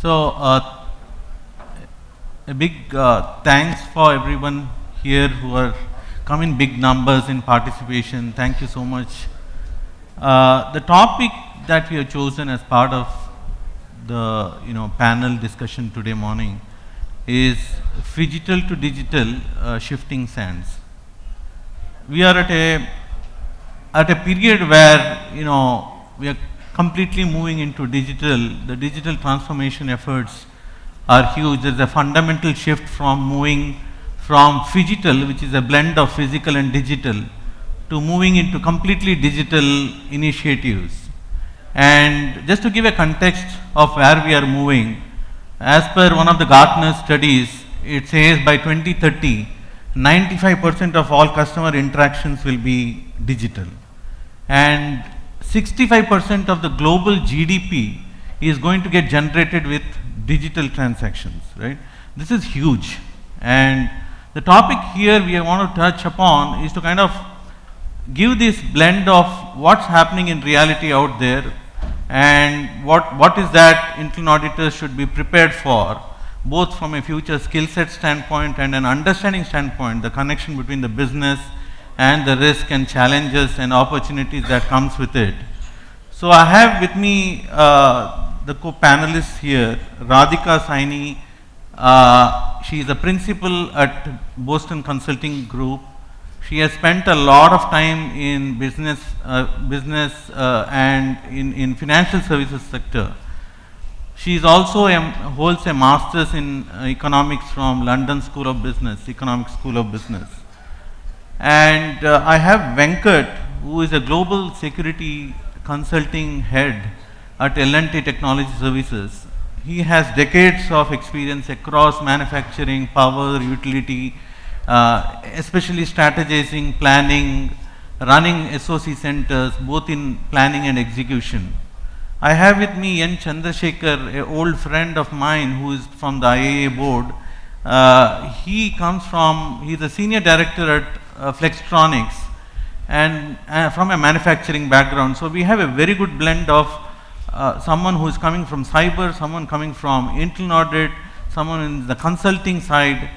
So, a big thanks for everyone here who are come in big numbers in participation. Thank you so much. The topic that we have chosen as part of the panel discussion today morning is Phygital to digital shifting sands. We are at a period where we are completely moving into digital. The digital transformation efforts are huge. There's a fundamental shift from moving from Phygital, which is a blend of physical and digital, to moving into completely digital initiatives. And just to give a context of where we are moving, as per one of the Gartner studies, it says by 2030, 95% of all customer interactions will be digital. And 65% of the global GDP is going to get generated with digital transactions, right? This is huge. And the topic here we want to touch upon is to kind of give this blend of what's happening in reality out there and what is that internal auditors should be prepared for, both from a future skill set standpoint and an understanding standpoint, the connection between the business and the risk and challenges and opportunities that comes with it. So I have with me the co-panelists here, Radhika Saini. She is a principal at Boston Consulting Group. She has spent a lot of time in business and in financial services sector. She is also holds a master's in economics from London School of Business, Economics School of Business. And I have Venkat, who is a global security consulting head at L&T Technology Services. He has decades of experience across manufacturing, power, utility, especially strategizing, planning, running SOC centers, both in planning and execution. I have with me N. Chandrasekhar, an old friend of mine who is from the IIA board. He is a senior director at Flextronics and from a manufacturing background. So we have a very good blend of someone who is coming from cyber, someone coming from internal audit, someone in the consulting side,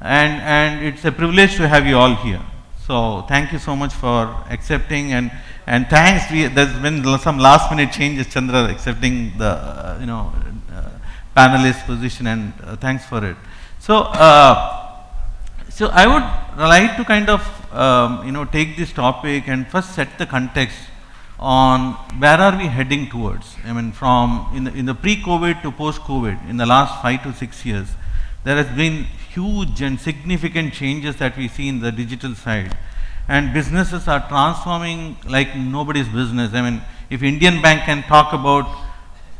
and it's a privilege to have you all here. So thank you so much for accepting and thanks. There's been some last minute changes, Chandra accepting the panelist position, and thanks for it. So so I would like to kind of take this topic and first set the context on where are we heading towards. I mean, from in the pre-COVID to post-COVID, in the last 5 to 6 years, there has been huge and significant changes that we see in the digital side, and businesses are transforming like nobody's business. I mean, if Indian Bank can talk about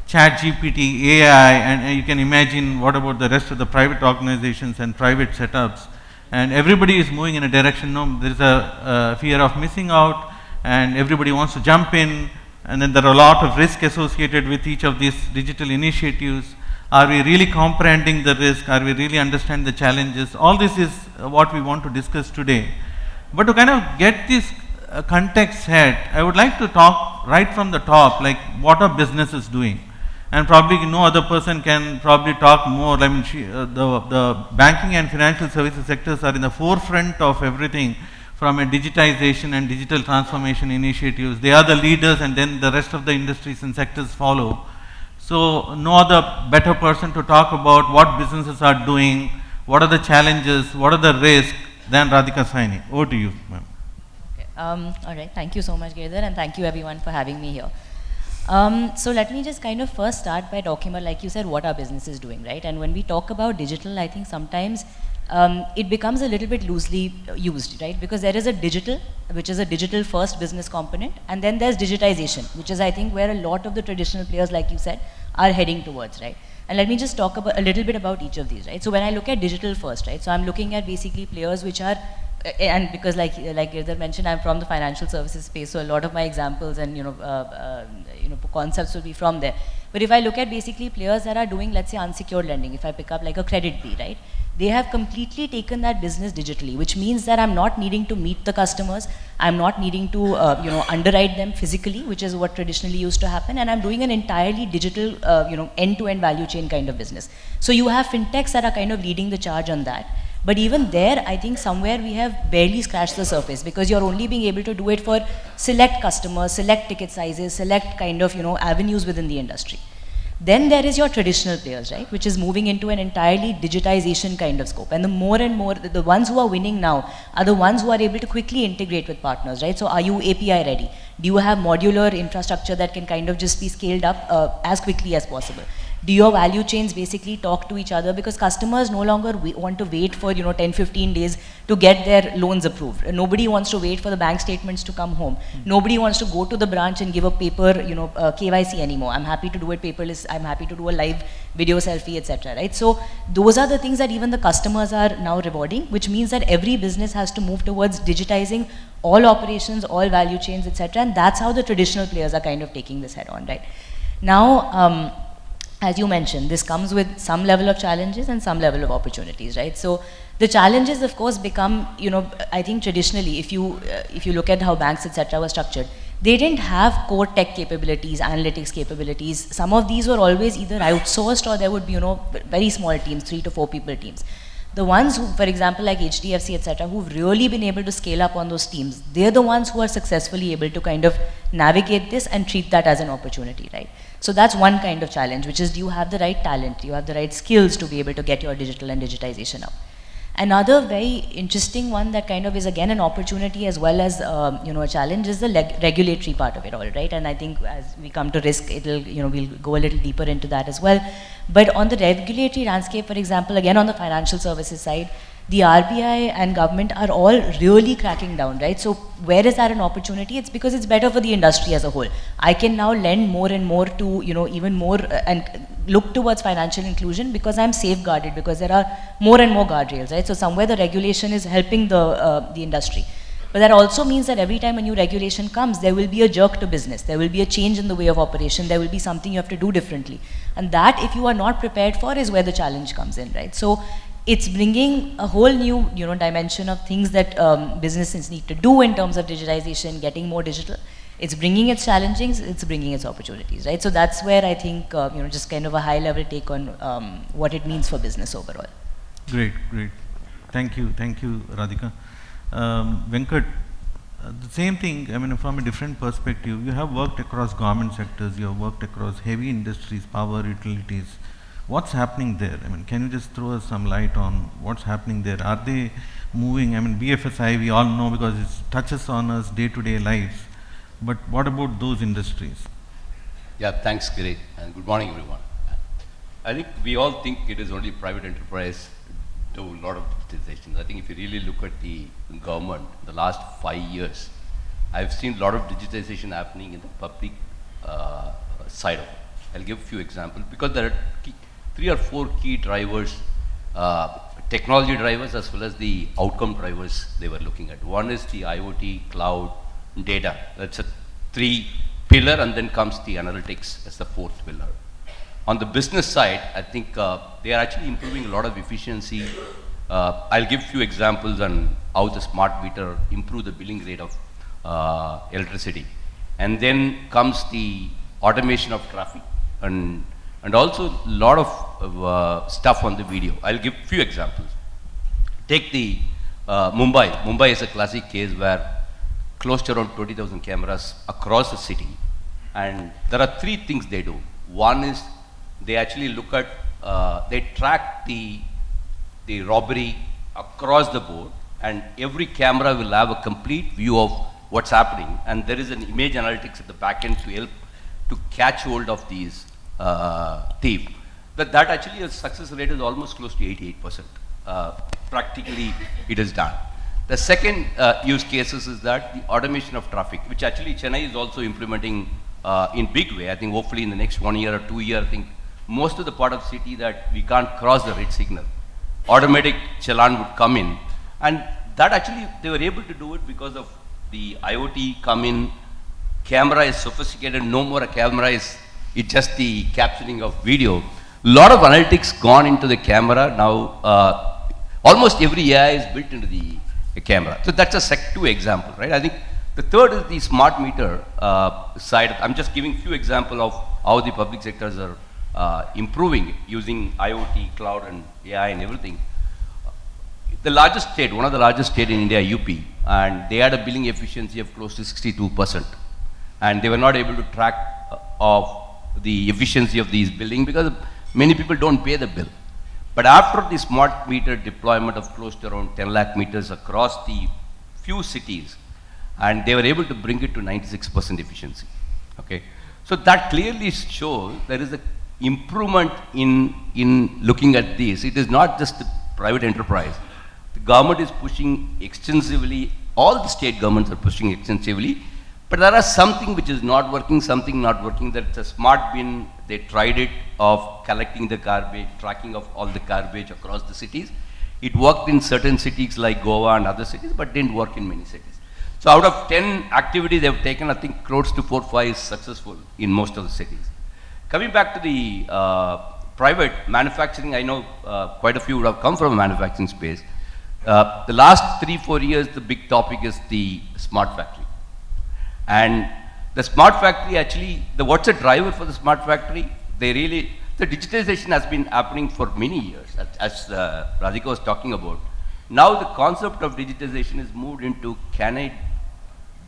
ChatGPT, AI, and you can imagine what about the rest of the private organizations and private setups, and everybody is moving in a direction. No, there is a fear of missing out, and everybody wants to jump in, and then there are a lot of risk associated with each of these digital initiatives. Are we really comprehending the risk? Are we really understand the challenges? All this is what we want to discuss today. But to kind of get this context set, I would like to talk right from the top, like what are businesses doing? And probably no other person can probably talk more. I mean, the banking and financial services sectors are in the forefront of everything from a digitization and digital transformation initiatives. They are the leaders, and then the rest of the industries and sectors follow. So no other better person to talk about what businesses are doing, what are the challenges, what are the risks, than Radhika Saini. Over to you, ma'am. Okay. All right. Thank you so much, Giridhar, and thank you everyone for having me here. So let me just kind of first start by talking about, like you said, what our business is doing, right? And when we talk about digital, I think sometimes it becomes a little bit loosely used, right? Because there is a digital, which is a digital first business component, and then there's digitization, which is I think where a lot of the traditional players, like you said, are heading towards, right? And let me just talk about a little bit about each of these, right? So when I look at digital first, right? So I'm looking at basically players which are, and because like Giridhar mentioned, I'm from the financial services space, so a lot of my examples and concepts will be from there. But if I look at basically players that are doing, let's say, unsecured lending, if I pick up like a credit B, right? They have completely taken that business digitally, which means that I'm not needing to meet the customers, I'm not needing to underwrite them physically, which is what traditionally used to happen, and I'm doing an entirely digital end-to-end value chain kind of business. So you have fintechs that are kind of leading the charge on that. But even there, I think somewhere we have barely scratched the surface, because you're only being able to do it for select customers, select ticket sizes, select kind of avenues within the industry. Then there is your traditional players, right, which is moving into an entirely digitization kind of scope. And the more and more, the ones who are winning now are the ones who are able to quickly integrate with partners, right? So are you API ready? Do you have modular infrastructure that can kind of just be scaled up as quickly as possible? Do your value chains basically talk to each other? Because customers no longer want to wait for 10, 15 days to get their loans approved. Nobody wants to wait for the bank statements to come home. Nobody wants to go to the branch and give a paper KYC anymore. I'm happy to do it paperless. I'm happy to do a live video selfie, etc. Right? So those are the things that even the customers are now rewarding, which means that every business has to move towards digitizing all operations, all value chains, etc. And that's how the traditional players are kind of taking this head on, right? Now, as you mentioned, this comes with some level of challenges and some level of opportunities, right? So the challenges, of course, become, I think traditionally, if you look at how banks, etc., were structured, they didn't have core tech capabilities, analytics capabilities. Some of these were always either outsourced, or there would be, very small teams, 3 to 4 people teams. The ones who, for example, like HDFC, etc., who've really been able to scale up on those teams, they're the ones who are successfully able to kind of navigate this and treat that as an opportunity, right? So that's one kind of challenge, which is, do you have the right talent, do you have the right skills to be able to get your digital and digitization up? Another very interesting one that kind of is again an opportunity as well as a challenge is the regulatory part of it all, right? And I think as we come to risk, it'll we'll go a little deeper into that as well. But on the regulatory landscape, for example, again on the financial services side, the RBI and government are all really cracking down, right? So where is that an opportunity? It's because it's better for the industry as a whole. I can now lend more and more to, even more and look towards financial inclusion because I'm safeguarded, because there are more and more guardrails, right? So somewhere the regulation is helping the industry. But that also means that every time a new regulation comes, there will be a jerk to business. There will be a change in the way of operation. There will be something you have to do differently. And that, if you are not prepared for, is where the challenge comes in, right? So it's bringing a whole new, dimension of things that businesses need to do in terms of digitization, getting more digital. It's bringing its challenges, it's bringing its opportunities, right? So that's where I think, just kind of a high-level take on what it means for business overall. Great, great. Thank you, Radhika. Venkat, the same thing, I mean, from a different perspective, you have worked across government sectors, you have worked across heavy industries, power, utilities. What's happening there? I mean, can you just throw us some light on what's happening there? Are they moving? I mean, BFSI, we all know because it touches on us day-to-day lives. But what about those industries? Yeah, thanks, Giri, and good morning, everyone. I think we all think it is only private enterprise do a lot of digitization. I think if you really look at the government, the last 5 years, I've seen a lot of digitization happening in the public side of it. I'll give a few examples because there are 3 or 4 key drivers, technology drivers as well as the outcome drivers they were looking at. One is the IoT, cloud, data. That's a 3 pillar, and then comes the analytics as the 4th pillar. On the business side, I think they are actually improving a lot of efficiency. I'll give a few examples on how the smart meter improve the billing rate of electricity. And then comes the automation of traffic and also a lot of stuff on the video. I'll give a few examples. Take the Mumbai. Mumbai is a classic case where close to around 20,000 cameras across the city. And there are 3 things they do. One is they actually look at, they track the robbery across the board, and every camera will have a complete view of what's happening. And there is an image analytics at the back end to help to catch hold of these thief. That actually a success rate is almost close to 88%. Practically it is done. The second use cases is that the automation of traffic, which actually Chennai is also implementing in big way. I think hopefully in the next 1 year or 2 years, I think most of the part of the city that we can't cross the red signal, automatic challan would come in. And that actually, they were able to do it because of the IoT come in, camera is sophisticated, no more a camera is it's just the capturing of video. A lot of analytics gone into the camera now. Almost every AI is built into the camera. So that's a two example, right? I think the third is the smart meter side. I'm just giving few examples of how the public sectors are improving using IoT, cloud, and AI and everything. The largest state, one of the largest state in India, UP, and they had a billing efficiency of close to 62%. And they were not able to track of the efficiency of these billing because many people don't pay the bill. But after the smart meter deployment of close to around 10 lakh meters across the few cities, and they were able to bring it to 96% efficiency. Okay, so that clearly shows there is an improvement in looking at this. It is not just the private enterprise. The government is pushing extensively, all the state governments are pushing extensively, but there are something which is not working, something not working. That's a smart bin. They tried it of collecting the garbage, tracking of all the garbage across the cities. It worked in certain cities like Goa and other cities, but didn't work in many cities. So out of 10 activities they've taken, I think close to 4 or 5 is successful in most of the cities. Coming back to the private manufacturing, I know quite a few would have come from the manufacturing space. The last 3-4 years, the big topic is the smart factory. And the smart factory actually, what's the driver for the smart factory? The digitization has been happening for many years, as Radhika was talking about. Now the concept of digitization is moved into, can I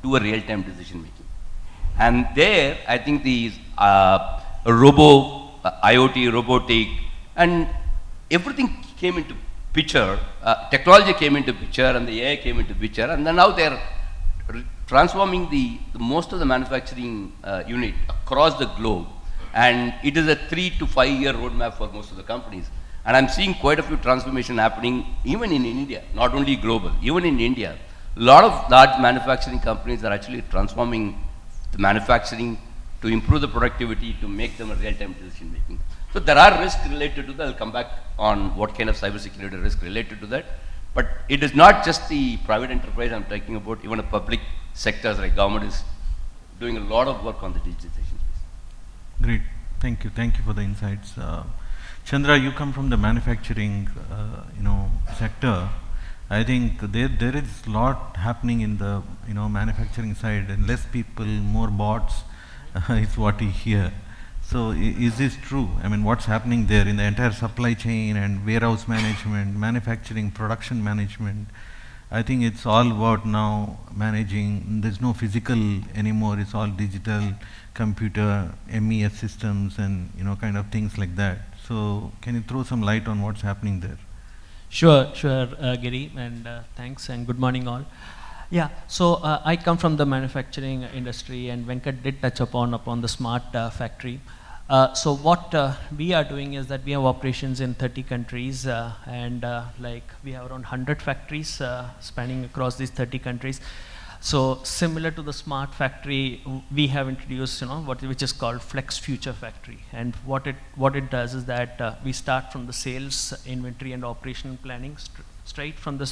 do a real-time decision making? And there, I think these IoT, robotic, and everything came into picture, technology came into picture, and the AI came into picture, and then now they're transforming the most of the manufacturing unit across the globe, and it is a 3 to 5 year roadmap for most of the companies. And I'm seeing quite a few transformation happening even in India, not only global, even in India. A lot of large manufacturing companies are actually transforming the manufacturing to improve the productivity, to make them a real-time decision making. So there are risks related to that. I'll come back on what kind of cybersecurity risk related to that. But it is not just the private enterprise I'm talking about, even the public sectors like government is doing a lot of work on the digitization space. Great, thank you for the insights. Chandra, you come from the manufacturing sector. I think there is a lot happening in the manufacturing side, and less people, more bots is what we hear. So is this true? I mean, what's happening there in the entire supply chain and warehouse management, manufacturing, production management? I think it's all about now managing. There's no physical anymore. It's all digital, computer, MES systems, and kind of things like that. So can you throw some light on what's happening there? Sure, Giri, and thanks, and good morning all. Yeah, so I come from the manufacturing industry, and Venkat did touch upon the smart factory. So what we are doing is that we have operations in 30 countries, and we have around 100 factories spanning across these 30 countries. So similar to the smart factory, we have introduced which is called Flex Future Factory. And what it does is that we start from the sales, inventory, and operational planning straight from the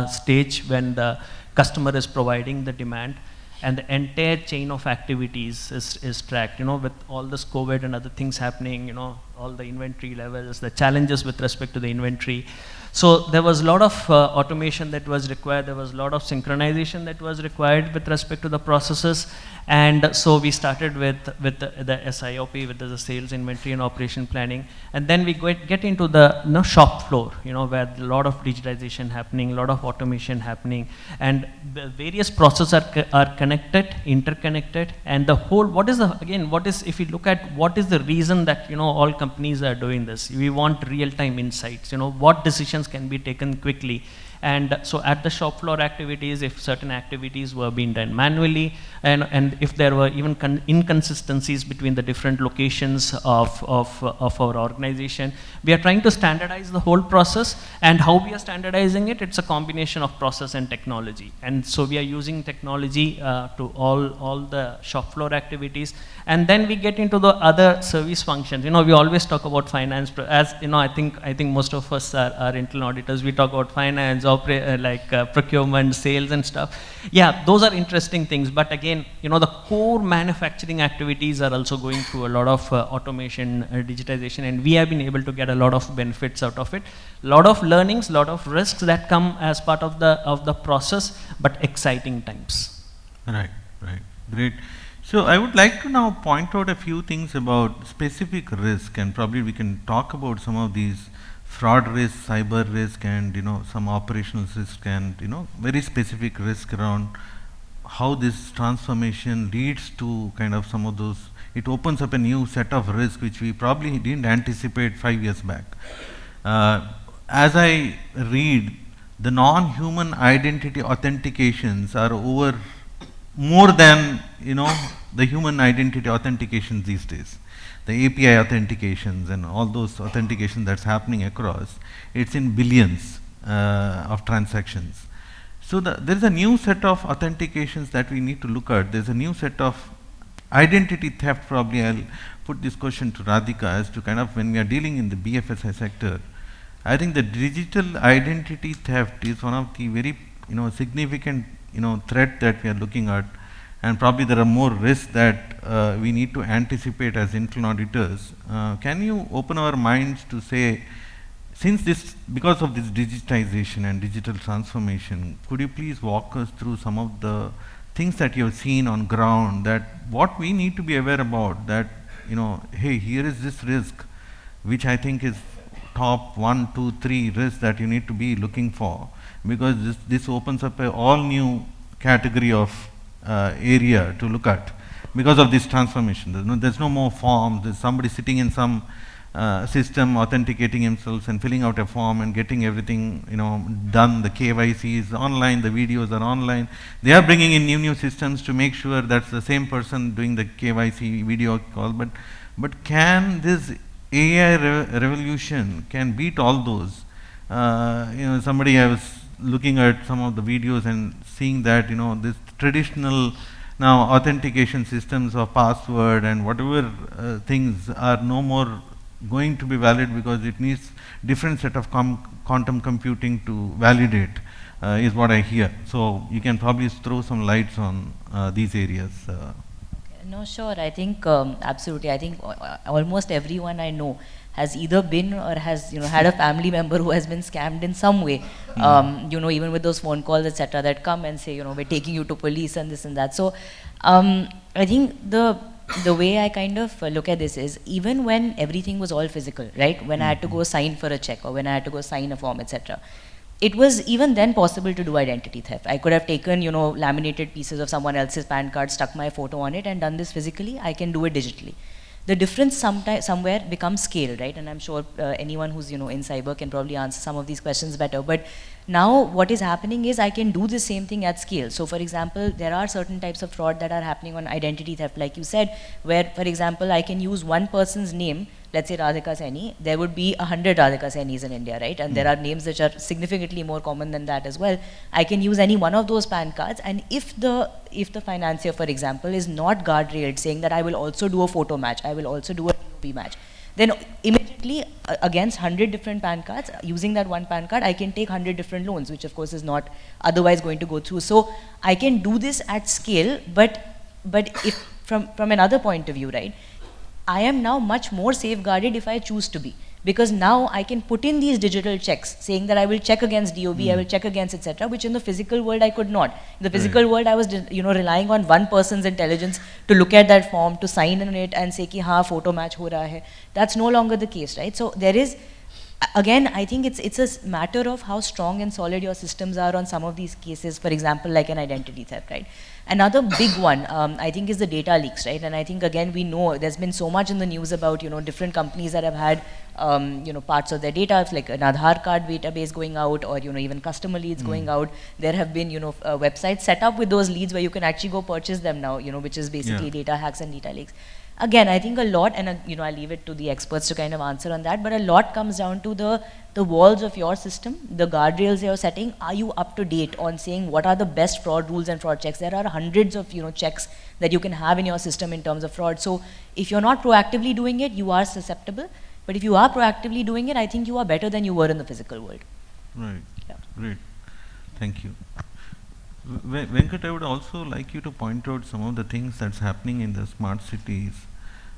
stage when the customer is providing the demand, and the entire chain of activities is tracked. With all this COVID and other things happening, all the inventory levels, the challenges with respect to the inventory. So there was a lot of automation that was required. There was a lot of synchronization that was required with respect to the processes. And so we started with the SIOP, with the sales, inventory, and operation planning. And then we get into the shop floor, where a lot of digitization happening, a lot of automation happening, and the various processes are connected, interconnected, and the whole, if you look at what is the reason that all companies are doing this, we want real-time insights. What decisions can be taken quickly. And so at the shop floor activities, if certain activities were being done manually, and if there were even inconsistencies between the different locations of our organization, we are trying to standardize the whole process. And how we are standardizing it, it's a combination of process and technology. And so we are using technology to all the shop floor activities. And then we get into the other service functions. We always talk about finance, as I think most of us are internal auditors. We talk about finance, procurement, sales and stuff. Yeah, those are interesting things. But again, the core manufacturing activities are also going through a lot of automation, digitization, and we have been able to get a lot of benefits out of it. A lot of learnings, a lot of risks that come as part of the process, but exciting times. Right, great. So I would like to now point out a few things about specific risk, and probably we can talk about some of these fraud risk, cyber risk, and some operational risk, and very specific risk around how this transformation leads to kind of some of those. It opens up a new set of risk which we probably didn't anticipate 5 years back. As I read, the non-human identity authentications are over more than the human identity authentications these days. The API authentications and all those authentications that's happening across, it's in billions of transactions. So there's a new set of authentications that we need to look at. There's a new set of identity theft. Probably I'll put this question to Radhika as to kind of when we are dealing in the BFSI sector. I think the digital identity theft is one of the very significant threat that we are looking at, and probably there are more risks that we need to anticipate as internal auditors. Can you open our minds to say, because of this digitization and digital transformation, could you please walk us through some of the things that you have seen on ground, that what we need to be aware about, that hey, here is this risk, which I think is top 1, 2, 3 risks that you need to be looking for, because this opens up a all new category of area to look at because of this transformation. There's no more forms. There's somebody sitting in some system authenticating himself and filling out a form and getting everything done. The KYC is online, the videos are online. They are bringing in new systems to make sure that's the same person doing the KYC video call. But can this AI revolution can beat all those? Somebody, I was looking at some of the videos and seeing that this traditional now authentication systems of password and whatever things are no more going to be valid, because it needs different set of quantum computing to validate, is what I hear. So you can probably throw some lights on these areas. No, sure. I think absolutely. I think almost everyone I know has either been or has had a family member who has been scammed in some way. Even with those phone calls, etc., that come and say, we're taking you to police and this and that. So I think the way I kind of look at this is, even when everything was all physical, right? When I had to go sign for a check, or when I had to go sign a form, etc., it was even then possible to do identity theft. I could have taken, laminated pieces of someone else's PAN card, stuck my photo on it, and done this physically. I can do it digitally. The difference somewhere becomes scale, right? And I'm sure anyone who's in cyber can probably answer some of these questions better. But now what is happening is I can do the same thing at scale. So for example, there are certain types of fraud that are happening on identity theft, like you said, where for example I can use one person's name. Let's say Radhika Saini, there would be 100 Radhika Sainis in India, right? And there are names which are significantly more common than that as well. I can use any one of those PAN cards, and if the financier, for example, is not guardrailed, saying that I will also do a photo match, I will also do a POV match, then immediately against 100 different PAN cards, using that one PAN card, I can take 100 different loans, which of course is not otherwise going to go through. So I can do this at scale, but if from another point of view, right? I am now much more safeguarded if I choose to be, because now I can put in these digital checks saying that I will check against DOB, I will check against etc., which in the physical world I could not. In the physical world I was relying on one person's intelligence to look at that form, to sign in it and say ki haan photo match ho raha hai. That's no longer the case, right? So there is, again, I think it's a matter of how strong and solid your systems are on some of these cases, for example, like an identity theft, right? Another big one, I think, is the data leaks, right? And I think, again, we know there's been so much in the news about, different companies that have had, parts of their data, like an Aadhaar card database going out, or, even customer leads going out. There have been, websites set up with those leads where you can actually go purchase them now, which is basically data hacks and data leaks. Again, I think a lot, and I'll leave it to the experts to kind of answer on that, but a lot comes down to the walls of your system, the guardrails you're setting. Are you up to date on saying what are the best fraud rules and fraud checks? There are hundreds of checks that you can have in your system in terms of fraud. So if you're not proactively doing it, you are susceptible. But if you are proactively doing it, I think you are better than you were in the physical world. Right. Yeah. Great. Thank you. Venkat, I would also like you to point out some of the things that's happening in the smart cities.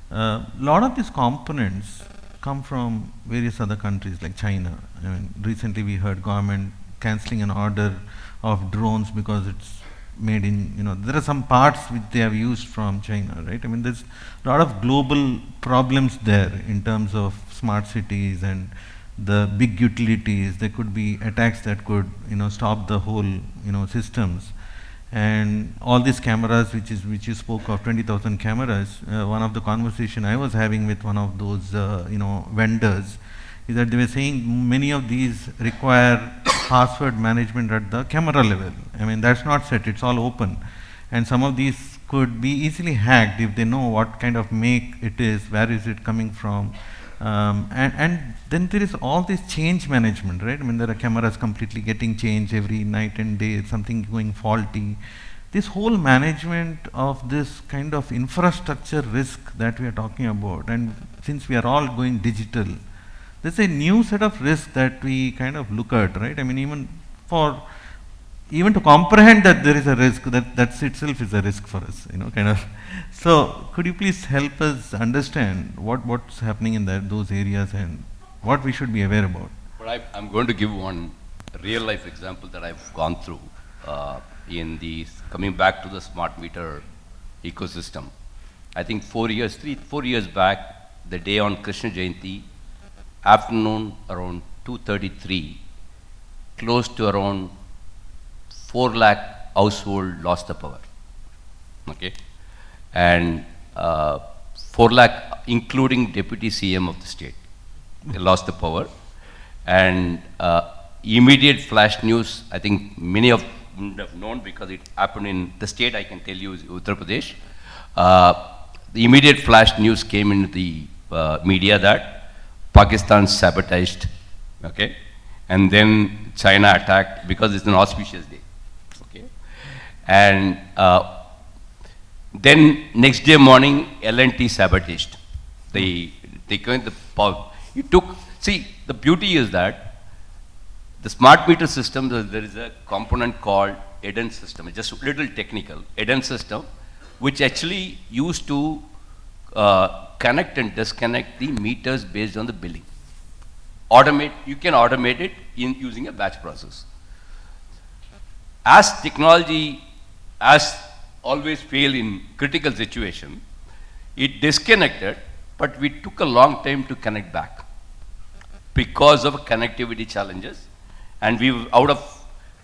A lot of these components come from various other countries like China. I mean, recently we heard government cancelling an order of drones because it's made in, there are some parts which they have used from China, right? I mean, there's a lot of global problems there in terms of smart cities and the big utilities. There could be attacks that could, stop the whole, systems. And all these cameras, which you spoke of, 20,000 cameras. One of the conversation I was having with one of those, vendors, is that they were saying many of these require password management at the camera level. I mean, that's not set; it's all open, and some of these could be easily hacked if they know what kind of make it is, where is it coming from. And then there is all this change management, right? I mean, there are cameras completely getting changed every night and day, something going faulty. This whole management of this kind of infrastructure risk that we are talking about, and since we are all going digital, there's a new set of risks that we kind of look at, right? I mean, even to comprehend that there is a risk, that itself is a risk for us, kind of. So, could you please help us understand what's happening in those areas and what we should be aware about? Well, I'm going to give one real life example that I've gone through coming back to the smart meter ecosystem. I think 4 years back, the day on Krishna Jayanti, afternoon around 2:33, close to around 4 lakh household lost the power. Okay, and 4 lakh, including Deputy CM of the state, they lost the power. And immediate flash news, I think many of you have known because it happened in the state, I can tell you, is Uttar Pradesh. The immediate flash news came into the media that Pakistan sabotaged, okay, and then China attacked because it's an auspicious day, okay, and then next day morning, L&T sabotaged. They came the power. The beauty is that the smart meter system, there is a component called hidden system. It's just a little technical, hidden system, which actually used to connect and disconnect the meters based on the billing. You can automate it using a batch process. As technology, as always fail in critical situation, it disconnected, but we took a long time to connect back because of connectivity challenges. And we were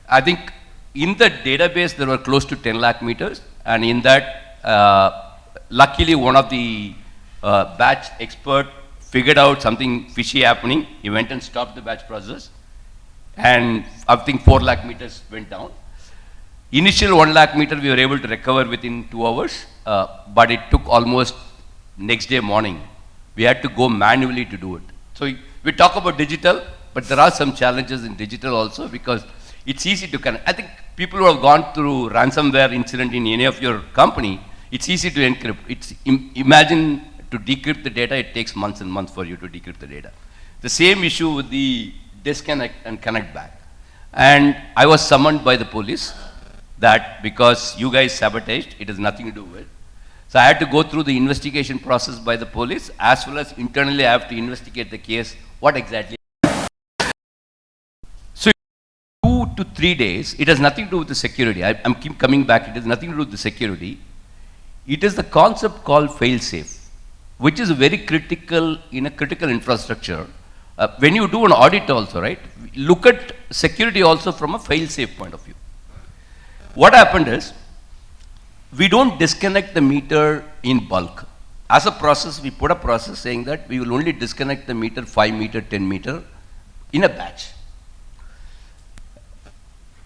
I think in the database there were close to 10 lakh meters, and in that, luckily one of the batch expert figured out something fishy happening. He went and stopped the batch process, and I think 4 lakh meters went down. Initial 1 lakh meter we were able to recover within 2 hours, but it took almost next day morning. We had to go manually to do it. So we talk about digital, but there are some challenges in digital also, because it's easy to connect. I think people who have gone through ransomware incident in any of your company, it's easy to encrypt. Imagine to decrypt the data, it takes months and months for you to decrypt the data. The same issue with the disconnect and connect back. And I was summoned by the police that because you guys sabotaged, it has nothing to do with. So I had to go through the investigation process by the police, as well as internally I have to investigate the case, what exactly. So 2 to 3 days, it has nothing to do with the security. I'm keep coming back, it has nothing to do with the security. It is the concept called fail-safe, which is very critical in a critical infrastructure. When you do an audit also, right, look at security also from a fail-safe point of view. What happened is, we don't disconnect the meter in bulk. As a process, we put a process saying that we will only disconnect the meter 5 meter, 10 meter in a batch.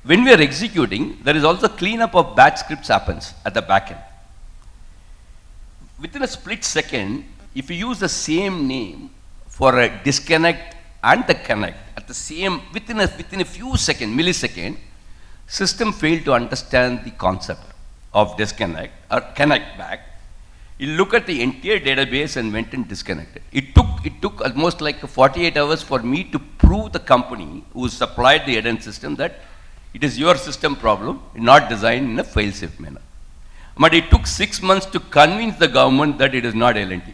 When we are executing, there is also cleanup of batch scripts happens at the back end. Within a split second, if you use the same name for a disconnect and the connect at the same, within a few seconds, millisecond, system failed to understand the concept of disconnect or connect back. It looked at the entire database and went and disconnected. It took almost like 48 hours for me to prove the company who supplied the hidden system that It is your system problem, not designed in a fail-safe manner. But it took 6 months to convince the government that it is not L&T.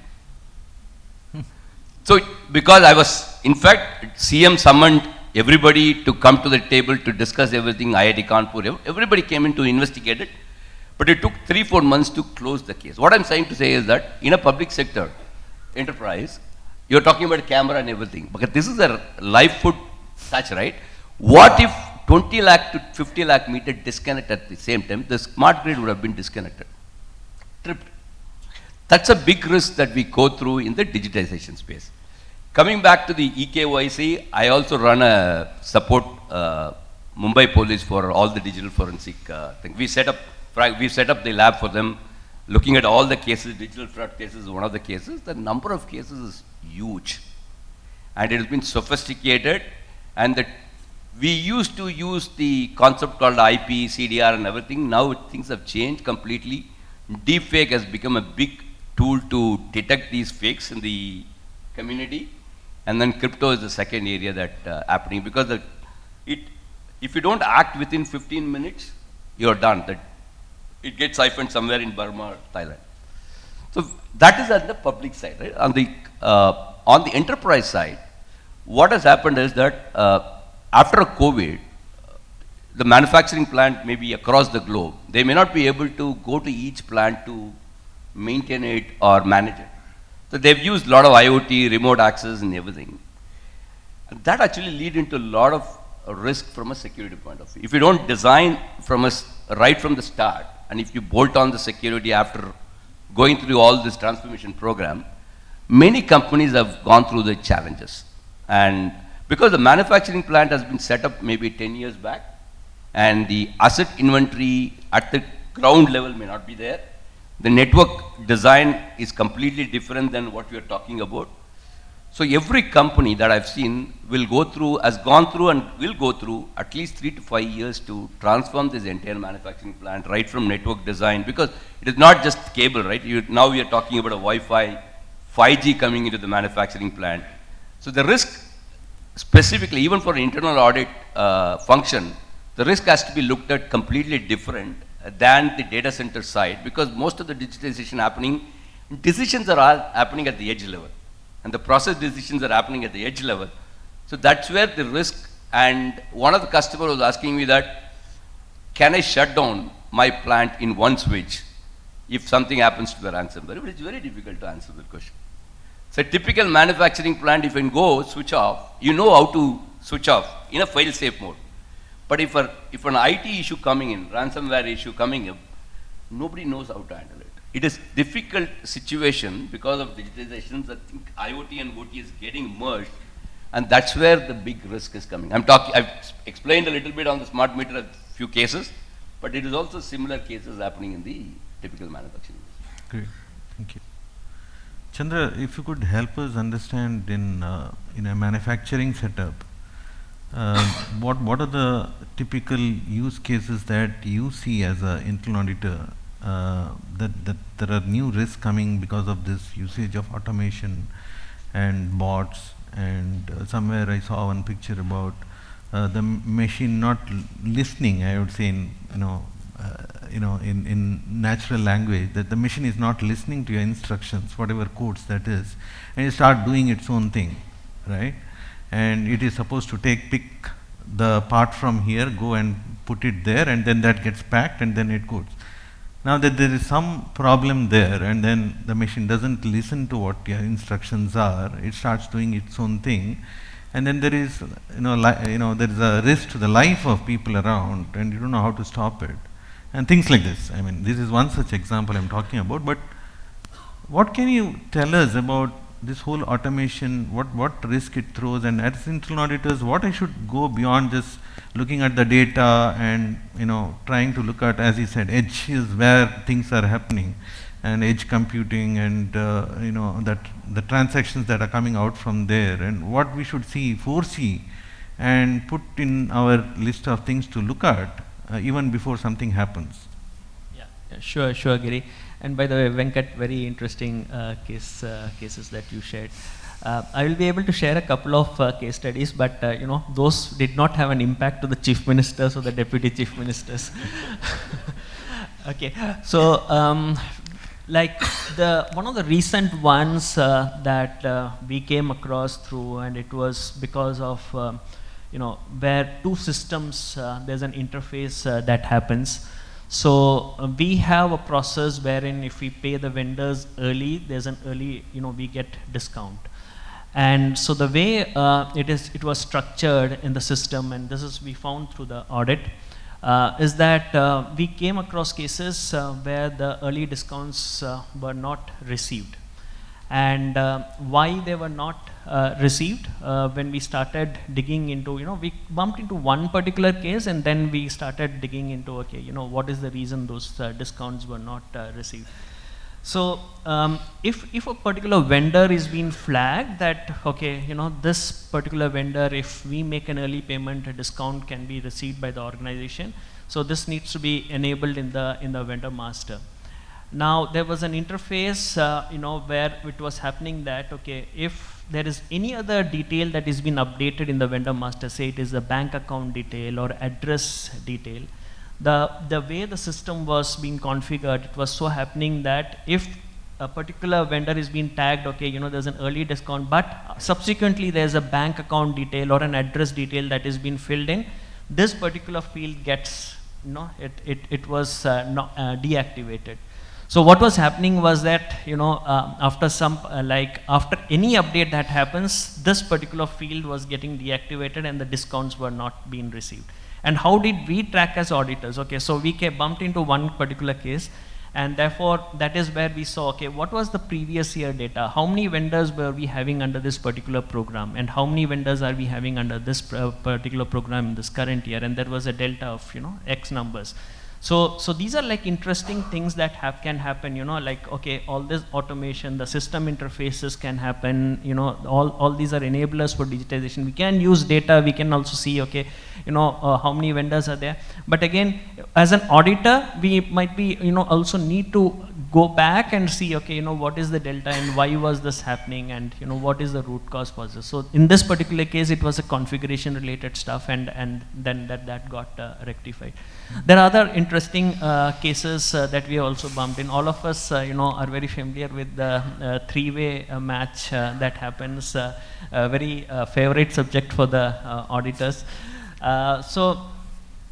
So, because I was, in fact, CM summoned everybody to come to the table to discuss everything, IIT Kanpur, everybody came in to investigate it, but it took 3-4 months to close the case. What I'm trying to say is that in a public sector enterprise, you're talking about camera and everything, but this is a live foot touch, right? What if 20 lakh to 50 lakh meter disconnect at the same time? The smart grid would have been disconnected, tripped. That's a big risk that we go through in the digitization space. Coming back to the EKYC, I also run a support Mumbai police for all the digital forensic thing. We set up the lab for them, looking at all the cases. Digital fraud cases is one of the cases. The number of cases is huge, and it has been sophisticated. And we used to use the concept called IP, CDR, and everything. Now things have changed completely. Deepfake has become a big tool to detect these fakes in the community. And then crypto is the second area that happening, because if you don't act within 15 minutes, you're done. It gets siphoned somewhere in Burma or Thailand. So that is at the public side, right? On the enterprise side, what has happened is that after COVID, the manufacturing plant may be across the globe. They may not be able to go to each plant to maintain it or manage it. So they've used a lot of IoT, remote access and everything. And that actually leads into a lot of risk from a security point of view. If you don't design right from the start, and if you bolt on the security after going through all this transformation program, many companies have gone through the challenges. And because the manufacturing plant has been set up maybe 10 years back, and the asset inventory at the ground level may not be there, the network design is completely different than what we are talking about. So every company that I've seen has gone through and will go through at least 3 to 5 years to transform this entire manufacturing plant, right from network design, because it is not just cable, right? Now we are talking about a Wi-Fi, 5G coming into the manufacturing plant. So the risk, specifically, even for internal audit function, the risk has to be looked at completely different than the data center side, because most of the digitization decisions are all happening at the edge level, and the process decisions are happening at the edge level. So that's where the risk, and one of the customers was asking me that, can I shut down my plant in one switch if something happens to the ransomware? But it's very difficult to answer that question. So a typical manufacturing plant, if you can go switch off, you know how to switch off in a fail-safe mode. But if an IT issue coming in, ransomware issue coming up, nobody knows how to handle it. It is difficult situation because of digitization. I think IoT and OT is getting merged, and that's where the big risk is coming. I've explained a little bit on the smart meter a few cases, but it is also similar cases happening in the typical manufacturing. Great, thank you. Chandra, if you could help us understand in a manufacturing setup, what are the typical use cases that you see as an internal auditor, that there are new risks coming because of this usage of automation and bots, and somewhere I saw one picture about the machine not listening, I would say, in natural language, that the machine is not listening to your instructions, whatever codes that is, and you start doing its own thing, right? And it is supposed to pick the part from here, go and put it there, and then that gets packed, and then it goes. Now that there is some problem there, and then the machine doesn't listen to what your instructions are, it starts doing its own thing, and then there is, there is a risk to the life of people around, and you don't know how to stop it, and things like this. I mean, this is one such example I'm talking about. But what can you tell us about this whole automation, what risk it throws, and as internal auditors, what I should go beyond just looking at the data and trying to look at, as you said, edge is where things are happening, and edge computing, and that the transactions that are coming out from there, and what we should foresee, and put in our list of things to look at even before something happens. Yeah, sure, Giri. And by the way, Venkat, very interesting cases that you shared. I will be able to share a couple of case studies, but those did not have an impact to the chief ministers or the deputy chief ministers. Okay, so like one of the recent ones that we came across through, and it was because of where two systems, there's an interface that happens. So we have a process wherein if we pay the vendors early, there's an early, we get discount. And so the way it was structured in the system, and this is we found through the audit, is that we came across cases where the early discounts were not received. And why they were not received, when we started digging into, we bumped into one particular case, and then we started digging into, okay, what is the reason those discounts were not received. So if a particular vendor is being flagged that, okay, this particular vendor, if we make an early payment, a discount can be received by the organization. So this needs to be enabled in the vendor master. Now there was an interface, where it was happening that, okay, if there is any other detail that is being updated in the vendor master, say it is a bank account detail or address detail, the way the system was being configured, it was so happening that if a particular vendor is being tagged, okay, there's an early discount, but subsequently there's a bank account detail or an address detail that is being filled in, this particular field gets, it was not, deactivated. So what was happening was that, after after any update that happens, this particular field was getting deactivated and the discounts were not being received. And how did we track as auditors? Okay, so we bumped into one particular case, and therefore that is where we saw, okay, what was the previous year data? How many vendors were we having under this particular program? And how many vendors are we having under this particular program in this current year? And there was a delta of, X numbers. So these are like interesting things that can happen, like, okay, all this automation, the system interfaces can happen, all these are enablers for digitization. We can use data, we can also see, okay, how many vendors are there. But again, as an auditor, we might be, also need to go back and see, okay, what is the delta and why was this happening, and what is the root cause for this. So in this particular case, it was a configuration related stuff, and then that got rectified. There are other interesting cases that we also bumped in. All of us, are very familiar with the three-way match that happens, a very favorite subject for the auditors. So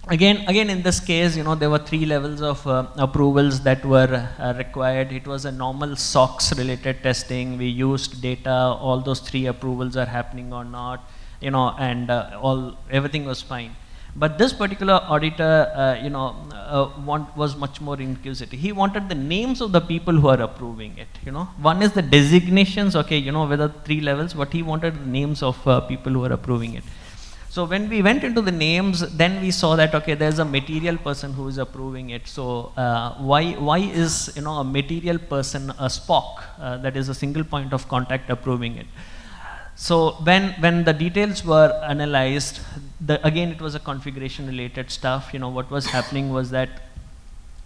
again in this case, there were 3 levels of approvals that were required. It was a normal SOX related testing. We used data, all those 3 approvals are happening or not, and everything was fine. But this particular auditor, was much more inquisitive. He wanted the names of the people who are approving it. One is the designations, okay, whether 3 levels, but he wanted the names of people who are approving it. So when we went into the names, then we saw that, okay, there's a material person who is approving it. So why is, a material person, a SPOC, that is a single point of contact, approving it? So when the details were analyzed, again it was a configuration related stuff. What was happening was that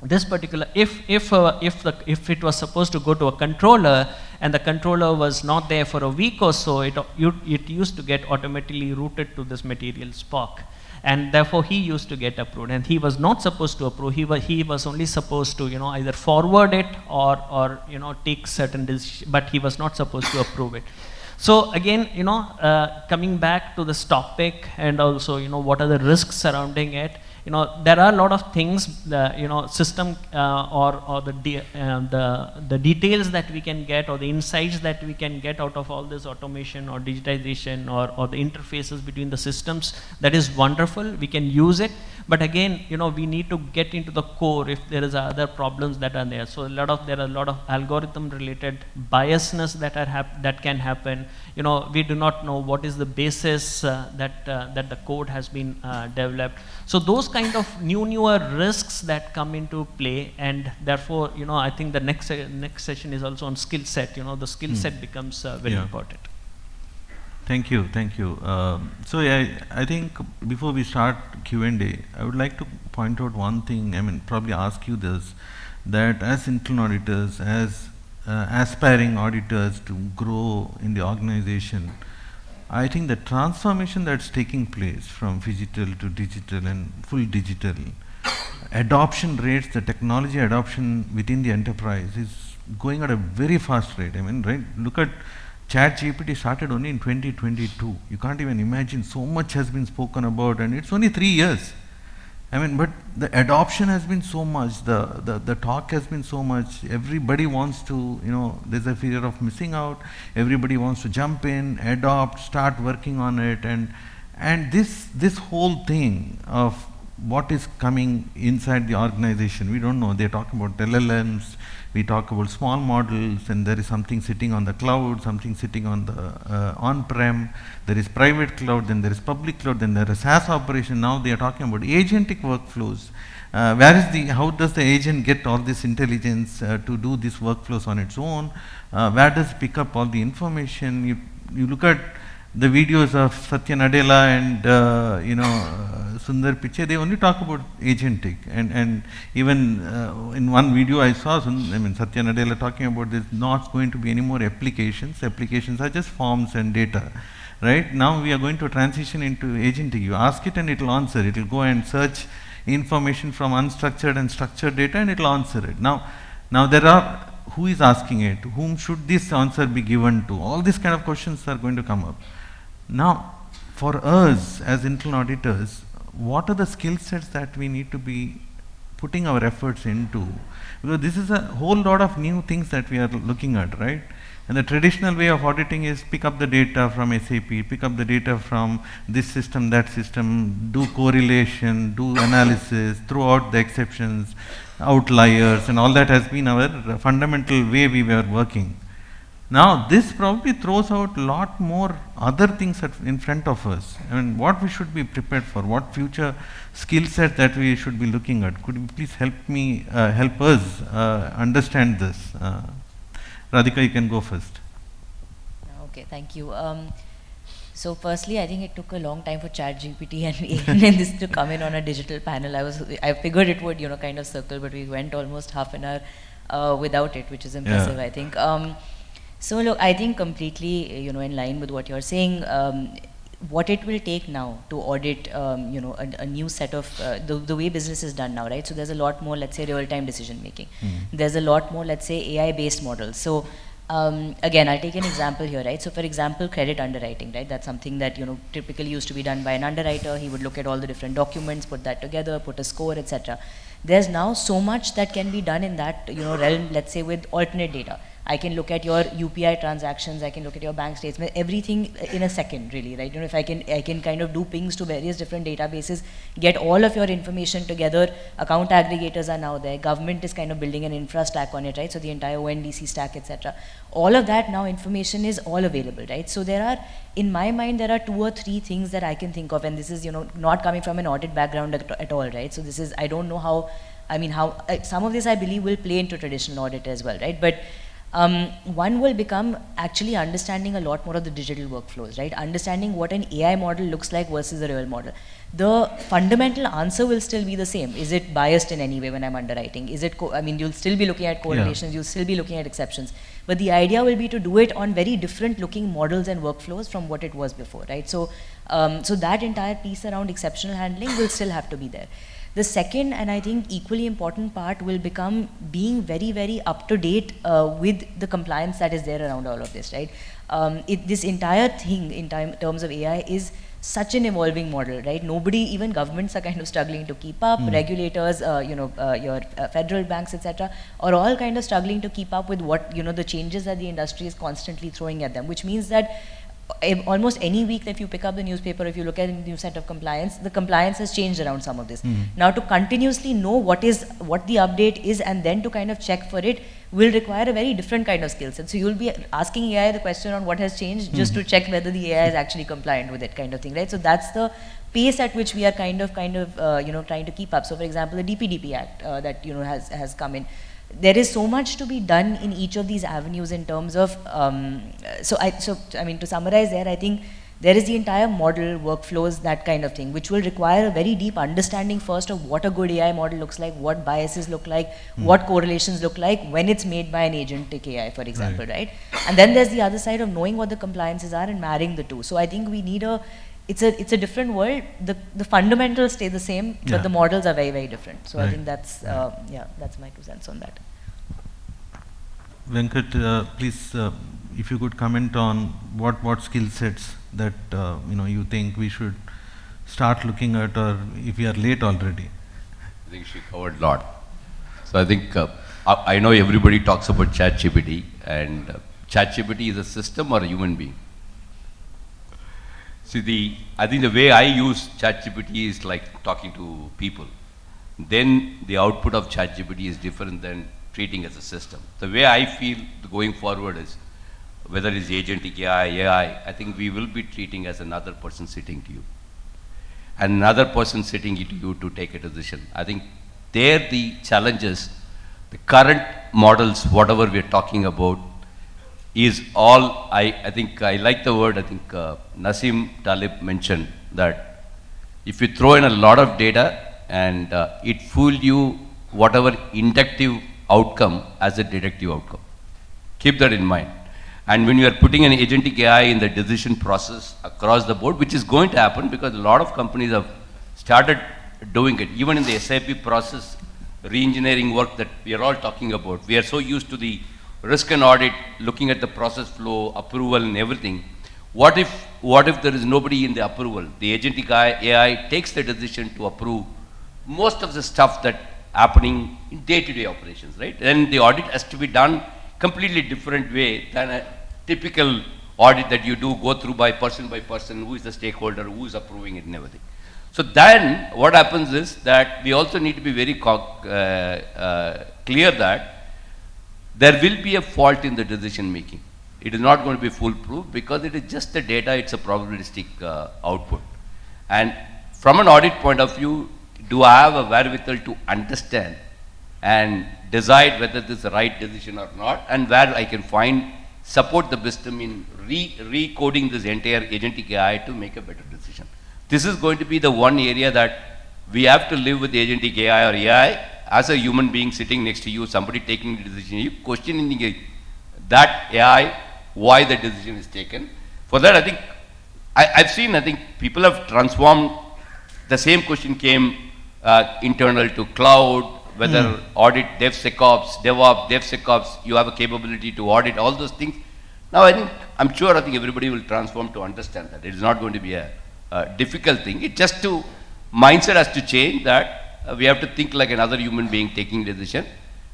this particular, if it was supposed to go to a controller and the controller was not there for a week or so, it used to get automatically routed to this material SPOC, and therefore he used to get approved, and he was not supposed to approve. He was only supposed to either forward it or take certain decisions, but he was not supposed to approve it. So again, coming back to this topic, and also what are the risks surrounding it. There are a lot of things, system or the details that we can get, or the insights that we can get out of all this automation or digitization or the interfaces between the systems. That is wonderful. We can use it. But again, we need to get into the core if there is other problems that are there. So there are a lot of algorithm-related biasness that can happen. We do not know what is the basis that the code has been developed. So those kind of newer risks that come into play, and therefore, I think the next session is also on skill set. The skill set becomes very important. Thank you. So I think before we start Q&A, I would like to point out one thing. Probably ask you this, that as internal auditors, as aspiring auditors to grow in the organization, I think the transformation that's taking place from phygital to digital and full digital, adoption rates, the technology adoption within the enterprise is going at a very fast rate. I mean, right? Look at ChatGPT started only in 2022. You can't even imagine, so much has been spoken about, and it's only 3 years. I mean, but the adoption has been so much, the talk has been so much, everybody wants to, there's a fear of missing out, everybody wants to jump in, adopt, start working on it, and this whole thing of what is coming inside the organization, we don't know. They're talking about LLMs, we talk about small models, and there is something sitting on the cloud, something sitting on the on-prem, there is private cloud, then there is public cloud, then there is SaaS operation. Now they are talking about agentic workflows. How does the agent get all this intelligence to do these workflows on its own? Where does it pick up all the information? You look at the videos of Satya Nadella and Sundar Pichai, they only talk about agentic, and even in one video I saw Satya Nadella talking about there's not going to be any more applications. Applications are just forms and data. Right now we are going to transition into agentic. You ask it and it will answer. It will go and search information from unstructured and structured data and it will answer it. Now there are, who is asking it? Whom should this answer be given to? All these kind of questions are going to come up. Now, for us as internal auditors, what are the skill sets that we need to be putting our efforts into? Because this is a whole lot of new things that we are looking at, right? And the traditional way of auditing is pick up the data from SAP, pick up the data from this system, that system, do correlation, do analysis, throw out the exceptions, outliers, and all that has been our fundamental way we were working. Now this probably throws out a lot more other things in front of us. I mean, what we should be prepared for, what future skill set that we should be looking at. Could you please help us understand this? Radhika, you can go first. Okay, thank you. So firstly, I think it took a long time for ChatGPT and this to come in on a digital panel. I figured it would, kind of circle, but we went almost half an hour without it, which is impressive, I think. So look, I think completely, in line with what you're saying, what it will take now to audit, a new set of, the way business is done now, right? So there's a lot more, let's say, real-time decision making. There's a lot more, let's say, AI-based models. So again, I'll take an example here, right? So for example, credit underwriting, right? That's something that, typically used to be done by an underwriter. He would look at all the different documents, put that together, put a score, etc. There's now so much that can be done in that, realm, let's say, with alternate data. I can look at your UPI transactions, I can look at your bank statements, everything in a second, really, right? If I can kind of do pings to various different databases, get all of your information together. Account aggregators are now there. Government is kind of building an infra stack on it, right? So the entire ONDC stack, etc. All of that now, information is all available, right? So there are, in my mind, there are 2 or 3 things that I can think of, and this is, not coming from an audit background at all, right? So this is, I don't know how, some of this I believe will play into traditional audit as well, right? But one will become actually understanding a lot more of the digital workflows, right? Understanding what an AI model looks like versus a real model. The fundamental answer will still be the same. Is it biased in any way when I'm underwriting? Is it, you'll still be looking at correlations, you'll still be looking at exceptions. But the idea will be to do it on very different looking models and workflows from what it was before, right? So, so that entire piece around exceptional handling will still have to be there. The second, and I think equally important part, will become being very, very up to date with the compliance that is there around all of this, right? This entire thing in terms of AI is such an evolving model, right? Nobody, even governments are kind of struggling to keep up. Regulators, your federal banks, etc., are all kind of struggling to keep up with what, the changes that the industry is constantly throwing at them, which means that almost any week that you pick up the newspaper, if you look at a new set of compliance, the compliance has changed around some of this. Now to continuously know what the update is and then to kind of check for it will require a very different kind of skill set. So you'll be asking AI the question on what has changed just to check whether the AI is actually compliant with it, kind of thing, right? So that's the pace at which we are kind of trying to keep up. So for example, the DPDP Act that has come in. There is so much to be done in each of these avenues in terms of, to summarize there, I think There is the entire model, workflows, that kind of thing, which will require a very deep understanding first of what a good AI model looks like, what biases look like, what correlations look like when it's made by an agentic AI, for example, right? And then there's the other side of knowing what the compliances are and marrying the two. So I think we need it's a different world. The fundamentals stay the same, but the models are very, very different. So I think that's, that's my 2 cents on that. Venkat, please, if you could comment on what skill sets that you think we should start looking at, or if we are late already. I think she covered a lot. So I think I know everybody talks about ChatGPT, and ChatGPT is a system or a human being? See, I think the way I use ChatGPT is like talking to people. Then the output of ChatGPT is different than treating as a system. The way I feel going forward is, whether it's agentic AI, I think we will be treating as another person sitting to you. And another person sitting to you to take a decision. I think there the challenges, the current models, whatever we're talking about, is all, I think I like the word, I think Nassim Taleb mentioned that if you throw in a lot of data and it fooled you whatever inductive outcome as a deductive outcome. Keep that in mind. And when you are putting an agentic AI in the decision process across the board, which is going to happen because a lot of companies have started doing it, even in the SAP process, re-engineering work that we are all talking about. We are so used to the risk and audit, looking at the process flow, approval and everything. What if there is nobody in the approval? The agentic AI takes the decision to approve most of the stuff that happening in day-to-day operations, right? And the audit has to be done completely different way than a typical audit that you do, go through by person, who is the stakeholder, who is approving it and everything. So then what happens is that we also need to be very clear that there will be a fault in the decision making. It is not going to be foolproof because it is just the data, it's a probabilistic output. And from an audit point of view, do I have a wherewithal to understand and decide whether this is the right decision or not, and where I can support the wisdom in recoding this entire agentic AI to make a better decision. This is going to be the one area that we have to live with agentic AI or AI as a human being sitting next to you, somebody taking the decision, you questioning that AI, why the decision is taken. For that, I think, I've seen, I think people have transformed, the same question came internal to cloud, whether audit DevSecOps, DevOps, DevSecOps, you have a capability to audit all those things. Now I'm sure everybody will transform to understand that. It is not going to be a difficult thing. It's just mindset has to change that we have to think like another human being taking decision.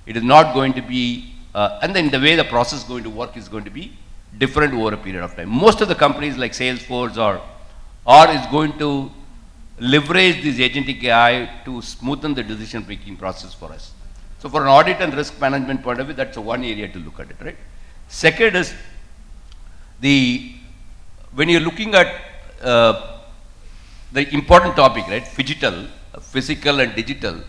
It is not going to be, and then the way the process is going to work is going to be different over a period of time. Most of the companies like Salesforce or is going to leverage this agentic AI to smoothen the decision making process for us. So for an audit and risk management point of view, that's one area to look at it, right? Second is when you're looking at the important topic, right? Phygital, physical and digital,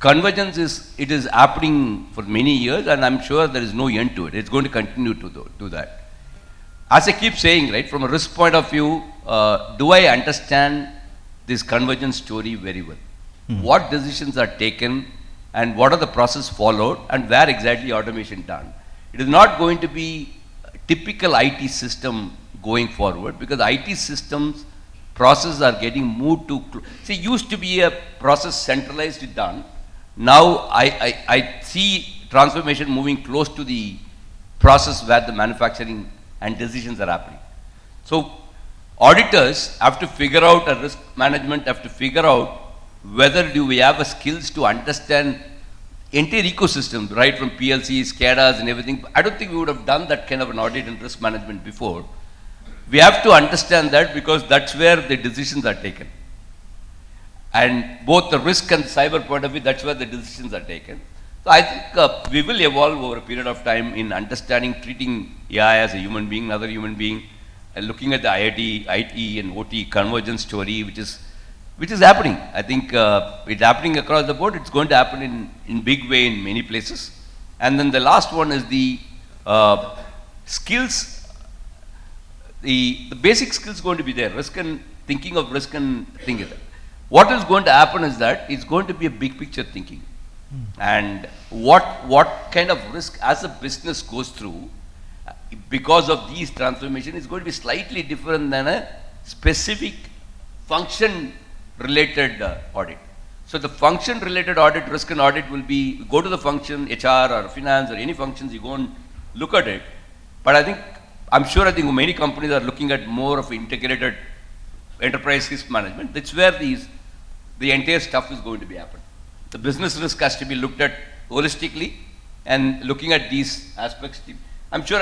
convergence is happening for many years, and I'm sure there is no end to it. It's going to continue to do that. As I keep saying, right, from a risk point of view, do I understand this convergence story very well? What decisions are taken and what are the process followed and where exactly automation done? It is not going to be a typical IT system going forward, because IT systems processes are getting moved to, see, used to be a process centralized done. Now I see transformation moving close to the process where the manufacturing and decisions are happening. So auditors have to figure out, a risk management have to figure out whether do we have the skills to understand entire ecosystem, right, from PLCs, SCADAs and everything. I don't think we would have done that kind of an audit and risk management before. We have to understand that because that's where the decisions are taken. And both the risk and the cyber point of view, that's where the decisions are taken. So I think we will evolve over a period of time in understanding, treating AI as a human being, another human being, and looking at the IT and OT convergence story, which is happening. I think it's happening across the board. It's going to happen in big way in many places. And then the last one is the skills. the basic skills going to be there, risk and thinking of risk and thinking. What is going to happen is that it's going to be a big picture thinking. And what kind of risk as a business goes through because of these transformation is going to be slightly different than a specific function related audit. So the function related audit, risk and audit will be, go to the function, HR or finance or any functions, you go and look at it. But I'm sure many companies are looking at more of integrated enterprise risk management. That's where the entire stuff is going to be happening. The business risk has to be looked at holistically and looking at these aspects. I'm sure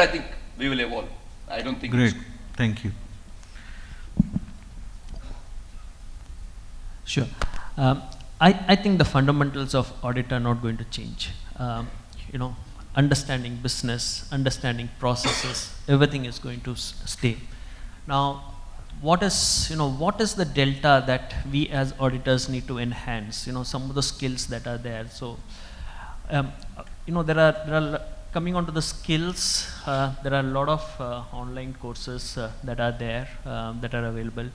we will evolve. I don't think. Great. Thank you. Sure. I think the fundamentals of audit are not going to change. Understanding business, understanding processes, everything is going to stay. Now, what is the delta that we as auditors need to enhance? Some of the skills that are there. So, there are coming on to the skills. There are a lot of online courses that are there that are available.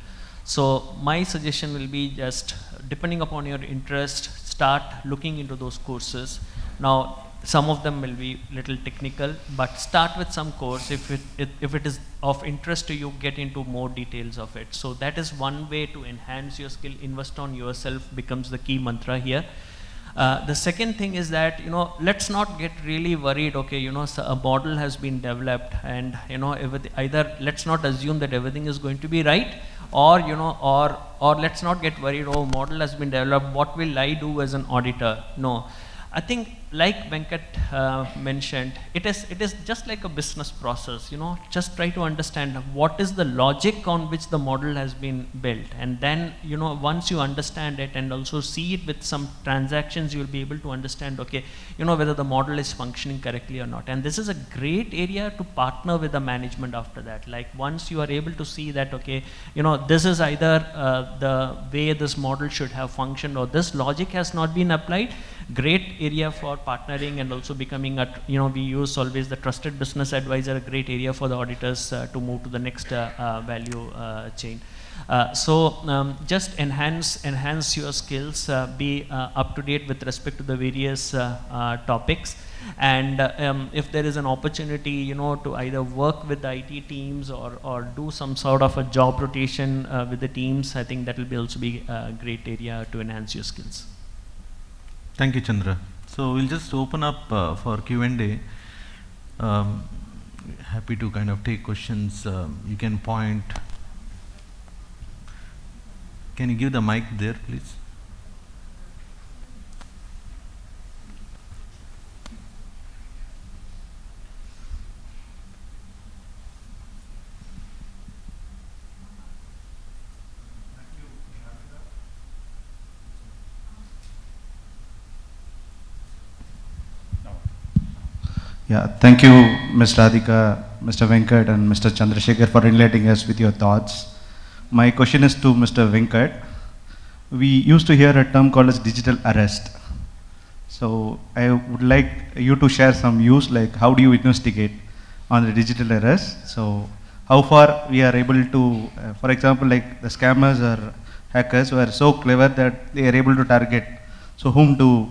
So my suggestion will be just depending upon your interest, start looking into those courses. Now, some of them will be little technical, but start with some course. If it is of interest to you, get into more details of it. So that is one way to enhance your skill. Invest on yourself becomes the key mantra here. The second thing is that, let's not get really worried, okay, so a model has been developed and, either let's not assume that everything is going to be right, or, or let's not get worried, oh, model has been developed, what will I do as an auditor? No. I think, like Venkat mentioned, it is just like a business process. Just try to understand what is the logic on which the model has been built, and then once you understand it and also see it with some transactions, you will be able to understand, okay, whether the model is functioning correctly or not. And this is a great area to partner with the management after that. Like once you are able to see that, okay, this is either the way this model should have functioned or this logic has not been applied. Great area for partnering and also becoming we use always the trusted business advisor, a great area for the auditors to move to the next value chain. So just enhance your skills, be up to date with respect to the various topics, and if there is an opportunity to either work with the IT teams or do some sort of a job rotation with the teams, I think that will also be a great area to enhance your skills. Thank you, Chandra. So we'll just open up for Q&A. Happy to kind of take questions. You can point. Can you give the mic there, please? Yeah, thank you, Ms. Radhika, Mr. Venkat, and Mr. Chandrasekhar for enlightening us with your thoughts. My question is to Mr. Venkat. We used to hear a term called as digital arrest. So I would like you to share some views, like how do you investigate on the digital arrest? So how far we are able to, for example, like the scammers or hackers were so clever that they are able to target. So whom to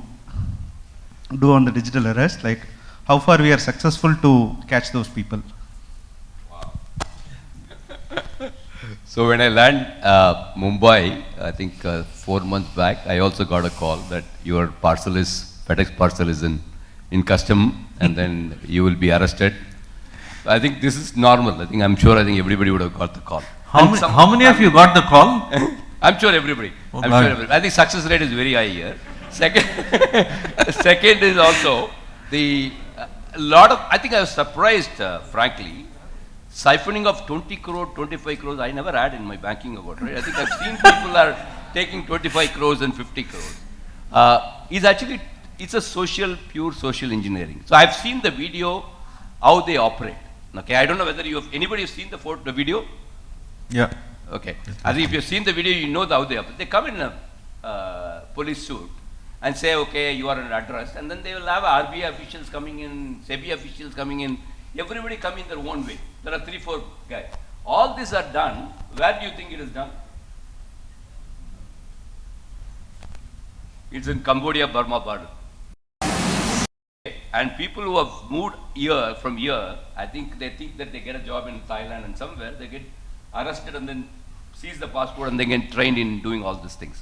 do on the digital arrest? Like how far we are successful to catch those people? Wow. So when I land Mumbai, I think 4 months back, I also got a call that your FedEx parcel is in custom, and then you will be arrested. I think this is normal. I think everybody would have got the call. How many of you got the call? I'm sure everybody. Oh, I'm sure everybody. I think success rate is very high here. Second is also I think I was surprised, frankly, siphoning of 20 crore, 25 crores, I never had in my banking account, right? I think I've seen people are taking 25 crores and 50 crores. It's a pure social engineering. So I've seen the video, how they operate. Okay, I don't know whether anybody has seen the video? Yeah. Okay. I think if you've seen the video, you know how they operate. They come in a police suit and say, okay, you are an address, and then they will have RBI officials coming in, SEBI officials coming in, everybody come in their own way. There are 3-4 guys. All these are done. Where do you think it is done? It's in Cambodia, Burma border. And people who have moved from here, I think they think that they get a job in Thailand and somewhere, they get arrested and then seize the passport and they get trained in doing all these things.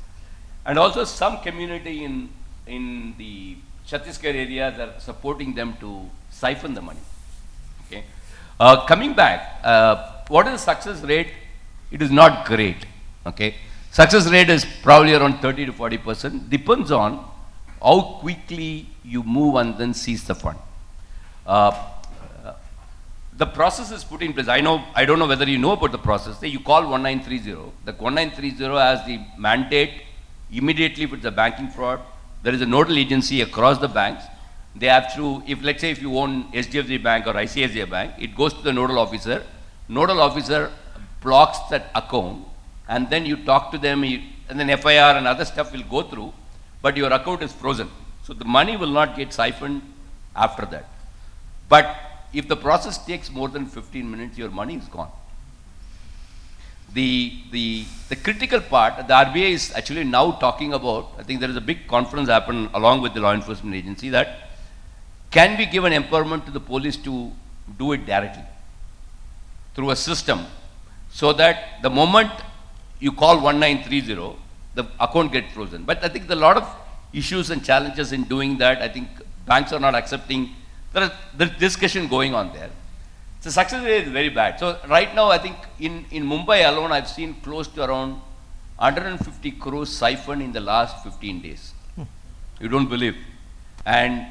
And also some community in the Chhattisgarh areas are supporting them to siphon the money. Okay. Coming back, what is the success rate? It is not great. Okay. Success rate is probably around 30 to 40%. Depends on how quickly you move and then seize the fund. The process is put in place. I don't know whether you know about the process. You call 1930. The 1930 has the mandate immediately if it's a banking fraud. There is a nodal agency across the banks. They have to, let's say if you own HDFC Bank or ICICI Bank, it goes to the nodal officer. Nodal officer blocks that account and then you talk to them and then FIR and other stuff will go through, but your account is frozen. So the money will not get siphoned after that. But if the process takes more than 15 minutes, your money is gone. The critical part, the RBI is actually now talking about, I think there is a big conference happened along with the law enforcement agency that can we give an empowerment to the police to do it directly through a system so that the moment you call 1930, the account gets frozen. But I think there are a lot of issues and challenges in doing that. I think banks are not accepting. There is discussion going on there. The success rate is very bad. So right now, I think in Mumbai alone, I've seen close to around 150 crores siphoned in the last 15 days. You don't believe. And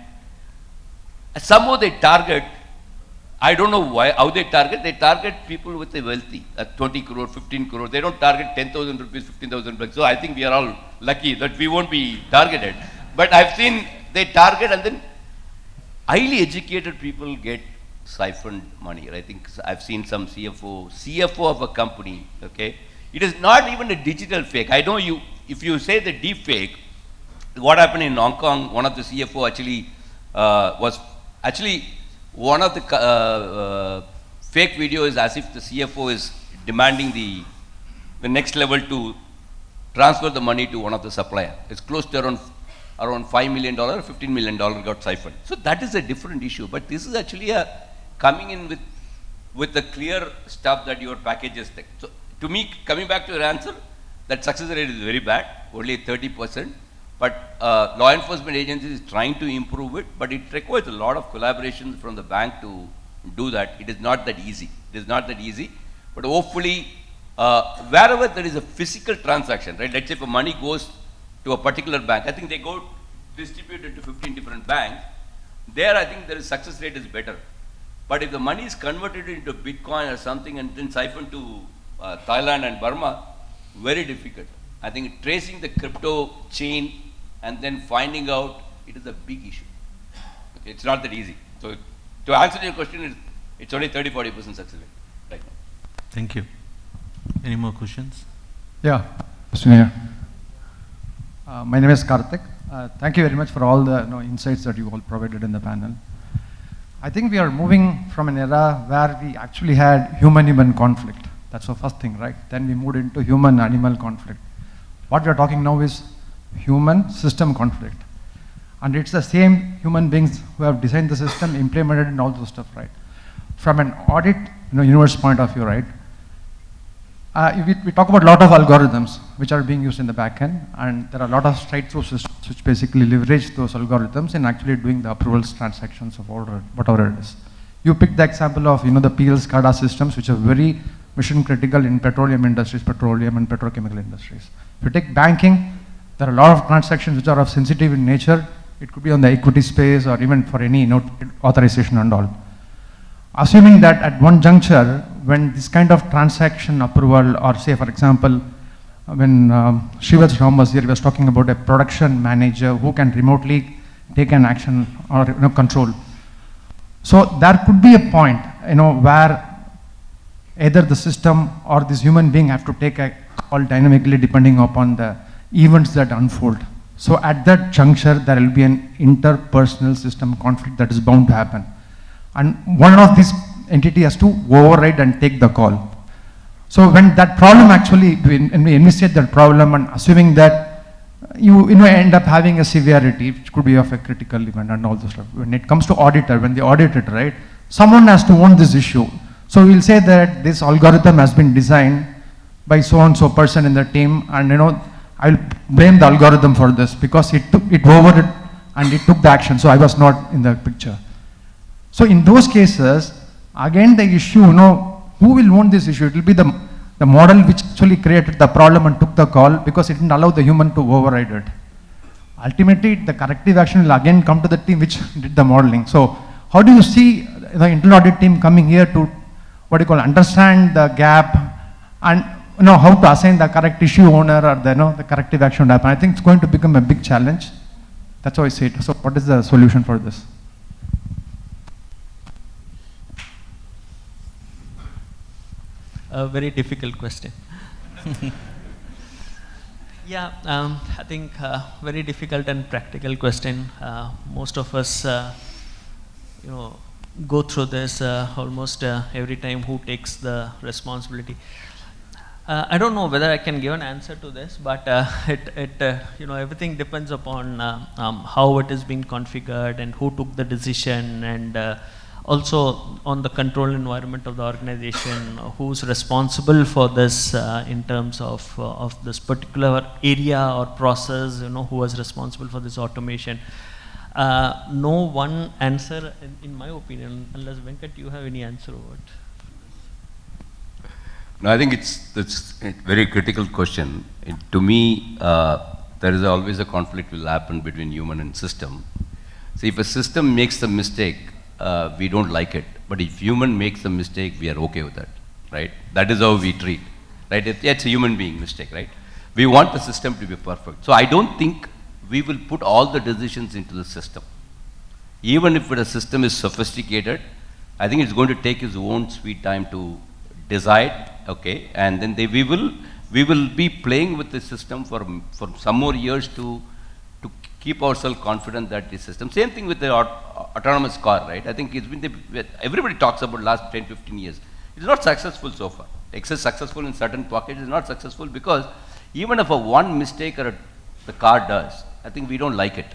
somehow they target, I don't know why, how they target people with a wealthy, at 20 crore, 15 crore. They don't target 10,000 rupees, 15,000 rupees. So I think we are all lucky that we won't be targeted. But I've seen they target and then highly educated people get siphoned money. I think I've seen some CFO of a company, okay. It is not even a digital fake. I know if you say the deep fake, what happened in Hong Kong, one of the CFO actually was one of the fake video is as if the CFO is demanding the next level to transfer the money to one of the supplier. It's close to around $5 million, $15 million got siphoned. So that is a different issue. But this is actually coming in with the clear stuff that your packages take. So to me, coming back to your answer, that success rate is very bad, only 30%. But law enforcement agencies is trying to improve it, but it requires a lot of collaboration from the bank to do that. It is not that easy. It is not that easy. But hopefully, wherever there is a physical transaction, right? Let's say if money goes to a particular bank, I think they go distributed to 15 different banks. There, I think the success rate is better. But if the money is converted into Bitcoin or something and then siphoned to Thailand and Burma, very difficult. I think tracing the crypto chain and then finding out, it is a big issue. Okay, it's not that easy. So to answer your question, it's only 30-40% success rate right now. Thank you. Any more questions? Yeah, Mr. Mayor. My name is Karthik. Thank you very much for all the insights that you all provided in the panel. I think we are moving from an era where we actually had human-human conflict. That's the first thing, right? Then we moved into human-animal conflict. What we are talking now is human-system conflict. And it's the same human beings who have designed the system, implemented and all those stuff, right? From an audit universe point of view, right? We talk about a lot of algorithms which are being used in the back end, and there are a lot of straight-through systems which basically leverage those algorithms in actually doing the approvals, transactions of order, whatever it is. You picked the example of the PL SCADA systems, which are very mission critical in petroleum industries, petroleum and petrochemical industries. If you take banking, there are a lot of transactions which are of sensitive in nature. It could be on the equity space or even for any authorization and all. Assuming that at one juncture, when this kind of transaction approval, or say for example, when Srivats Ram was here, he was talking about a production manager who can remotely take an action or control. So there could be a point, where either the system or this human being have to take a call dynamically depending upon the events that unfold. So at that juncture, there will be an interpersonal system conflict that is bound to happen. And one of these entity has to override and take the call. So when that problem actually, when we investigate that problem and assuming that you end up having a severity, which could be of a critical event and all this stuff. When it comes to auditor, when they audit it, right, someone has to own this issue. So we'll say that this algorithm has been designed by so-and-so person in the team, and I'll blame the algorithm for this because it over it and it took the action, so I was not in the picture. So in those cases, again the issue, who will own this issue? It will be the model which actually created the problem and took the call because it didn't allow the human to override it. Ultimately, the corrective action will again come to the team which did the modeling. So how do you see the internal audit team coming here to, understand the gap and how to assign the correct issue owner or the corrective action to happen? I think it's going to become a big challenge. That's how I see it. So what is the solution for this? A very difficult question. Yeah, I think very difficult and practical question. Most of us, go through this almost every time. Who takes the responsibility? I don't know whether I can give an answer to this, but everything depends upon how it is being configured and who took the decision, and also on the control environment of the organization, who's responsible for this in terms of this particular area or process, who was responsible for this automation. No one answer, in my opinion, unless Venkat, you have any answer over it. No, I think it's a very critical question. To me, there is always a conflict will happen between human and system. So if a system makes a mistake, we don't like it. But if human makes a mistake, we are okay with that, right? That is how we treat, right? It's a human being mistake, right? We want the system to be perfect. So I don't think we will put all the decisions into the system. Even if the system is sophisticated, I think it's going to take its own sweet time to decide, okay? And then we will be playing with the system for some more years to keep ourselves confident that the system. Same thing with the autonomous car, right? I think it's been everybody talks about last 10, 15 years. It's not successful so far. It's successful in certain pockets. It's not successful because even if one mistake the car does, I think we don't like it.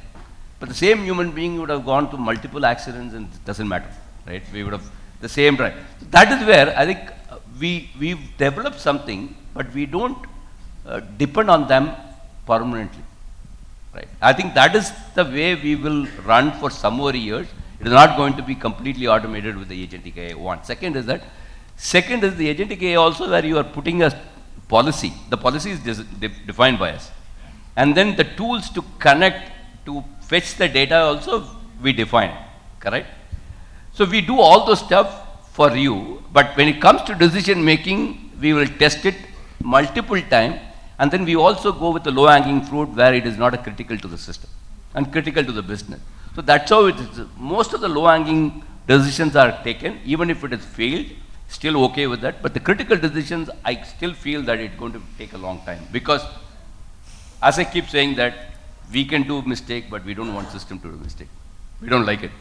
But the same human being would have gone to multiple accidents and it doesn't matter, right? We would have the same drive. So that is where I think we've developed something, but we don't depend on them permanently. Right. I think that is the way we will run for some more years. It is not going to be completely automated with the agentic AI. One. Second is the agentic AI also where you are putting a policy. The policy is defined by us. And then the tools to connect, to fetch the data also we define, correct? So we do all those stuff for you, but when it comes to decision making, we will test it multiple times. And then we also go with the low-hanging fruit where it is not a critical to the system and critical to the business. So that's how it is. Most of the low-hanging decisions are taken, even if it has failed, still okay with that. But the critical decisions, I still feel that it's going to take a long time. Because, as I keep saying that, we can do mistake, but we don't want system to do mistake. We don't like it.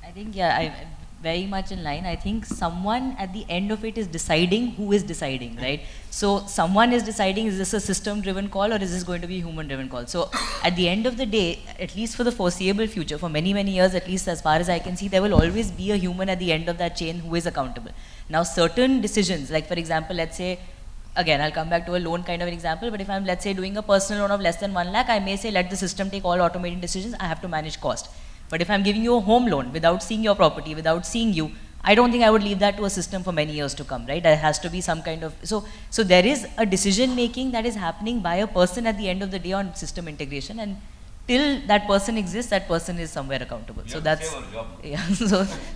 I think, yeah, very much in line. I think someone at the end of it is deciding who is deciding, right? So someone is deciding, is this a system-driven call or is this going to be a human-driven call? So at the end of the day, at least for the foreseeable future, for many, many years, at least as far as I can see, there will always be a human at the end of that chain who is accountable. Now certain decisions, like for example, let's say, again, I'll come back to a loan kind of an example, but if I'm, let's say, doing a personal loan of less than 1 lakh, I may say, let the system take all automating decisions, I have to manage cost. But if I'm giving you a home loan without seeing your property, without seeing you, I don't think I would leave that to a system for many years to come, right? There has to be some kind of, so there is a decision making that is happening by a person at the end of the day on system integration, and till that person exists, that person is somewhere accountable. So that's, yeah,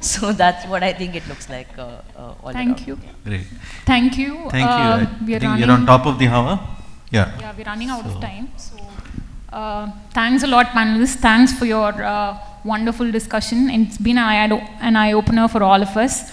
so that's what I think it looks like all Thank you. Yeah. Great. Thank you. Thank you. I We are think you're on top of the hour. Yeah. Yeah, we're running out of time. So thanks a lot, panelists. Thanks for your wonderful discussion. It's been an eye-opener for all of us.